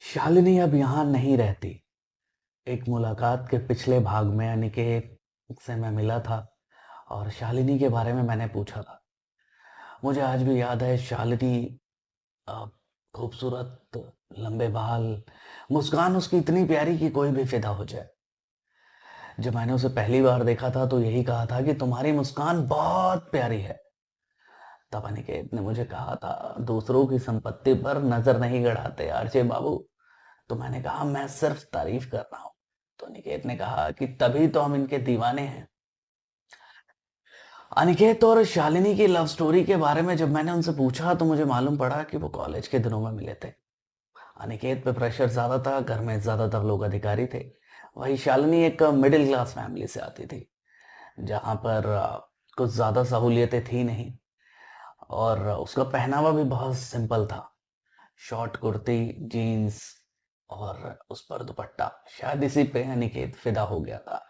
शालिनी अब यहाँ नहीं रहती। एक मुलाकात के पिछले भाग में अनिकेत से मैं मिला था और शालिनी के बारे में मैंने पूछा था। मुझे आज भी याद है शालिनी अ, खूबसूरत, लंबे बाल, मुस्कान उसकी इतनी प्यारी कि कोई भी फिदा हो जाए। जब मैंने उसे पहली बार देखा था तो यही कहा था कि तुम्हारी मुस्कान बहुत प्यारी है। तब अनिकेत ने मुझे कहा था, दूसरों की संपत्ति पर नजर नहीं गड़ाते आरजे बाबू। तो मैंने कहा मैं सिर्फ तारीफ कर रहा हूँ। तो अनिकेत ने कहा कि तभी तो हम इनके दीवाने हैं। अनिकेत और शालिनी की लव स्टोरी के बारे में जब मैंने उनसे पूछा तो मुझे मालूम पड़ा कि वो कॉलेज के दिनों में मिले थे। अनिकेत पे प्रेशर ज्यादा था, घर में ज्यादातर लोग अधिकारी थे। वही शालिनी एक मिडिल क्लास फैमिली से आती थी, जहां पर कुछ ज्यादा सहूलियतें थी नहीं। और उसका पहनावा भी बहुत सिंपल था। शॉर्ट कुर्ती, जीन्स और उस पर दुपट्टा। शायद इसी पे अनिकेत फिदा हो गया था।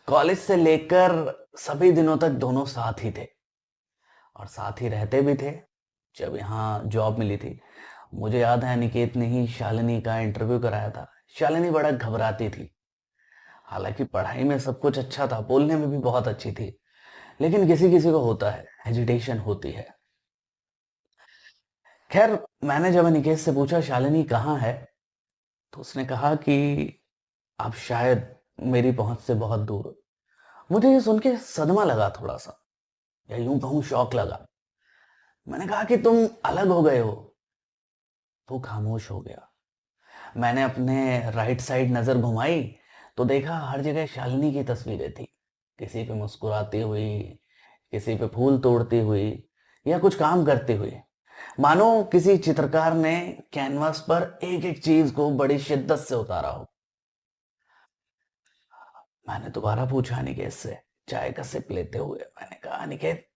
कॉलेज से लेकर सभी दिनों तक दोनों साथ ही थे और साथ ही रहते भी थे। जब यहाँ जॉब मिली थी, मुझे याद है अनिकेत ने ही शालिनी का इंटरव्यू कराया था। शालिनी बड़ा घबराती थी। हालांकि पढ़ाई में सब कुछ अच्छा था, बोलने में भी बहुत अच्छी थी, लेकिन किसी किसी को होता है, हेजिटेशन होती है। खैर, मैंने जब अनिकेत से पूछा शालिनी कहाँ है, तो उसने कहा कि आप शायद मेरी पहुंच से बहुत दूर हो। मुझे ये सुन के सदमा लगा, थोड़ा सा, या यूं कहूं शौक लगा। मैंने कहा कि तुम अलग हो गए हो। वो खामोश हो गया। मैंने अपने राइट साइड नजर घुमाई तो देखा हर जगह शालिनी की तस्वीरें थी। किसी पे मुस्कुराती हुई, किसी पे फूल तोड़ती हुई, या कुछ काम करती हुई। मानो किसी चित्रकार ने कैनवास पर एक एक चीज को बड़ी शिद्दत से उतारा हो। मैंने दोबारा पूछा अनिकेत से, चाय का सिप लेते हुए मैंने कहा, अनिकेत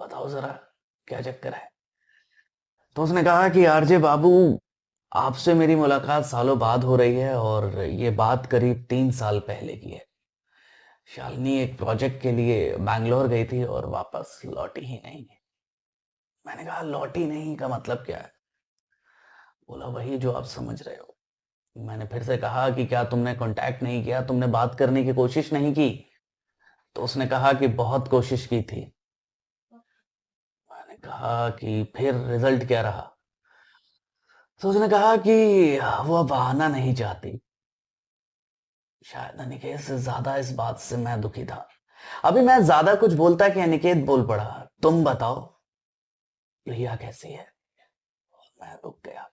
बताओ जरा, क्या चक्कर है? तो उसने कहा कि आरजे बाबू, आपसे मेरी मुलाकात सालों बाद हो रही है और ये बात करीब 3 साल पहले की है। शालिनी एक प्रोजेक्ट के लिए बैंगलोर गई थी और वापस लौटी ही नहीं। मैंने कहा लौटी नहीं का मतलब क्या है? बोला वही जो आप समझ रहे हो। मैंने फिर से कहा कि क्या तुमने कांटेक्ट नहीं किया, तुमने बात करने की कोशिश नहीं की? तो उसने कहा कि बहुत कोशिश की थी। मैंने कहा कि फिर रिजल्ट क्या रहा? तो उसने कहा कि वो अब आना नहीं चाहती। शायद अनिकेत से ज्यादा इस बात से मैं दुखी था। अभी मैं ज्यादा कुछ बोलता कि अनिकेत बोल पड़ा, तुम बताओ, प्रिया कैसी है? मैं रुक गया।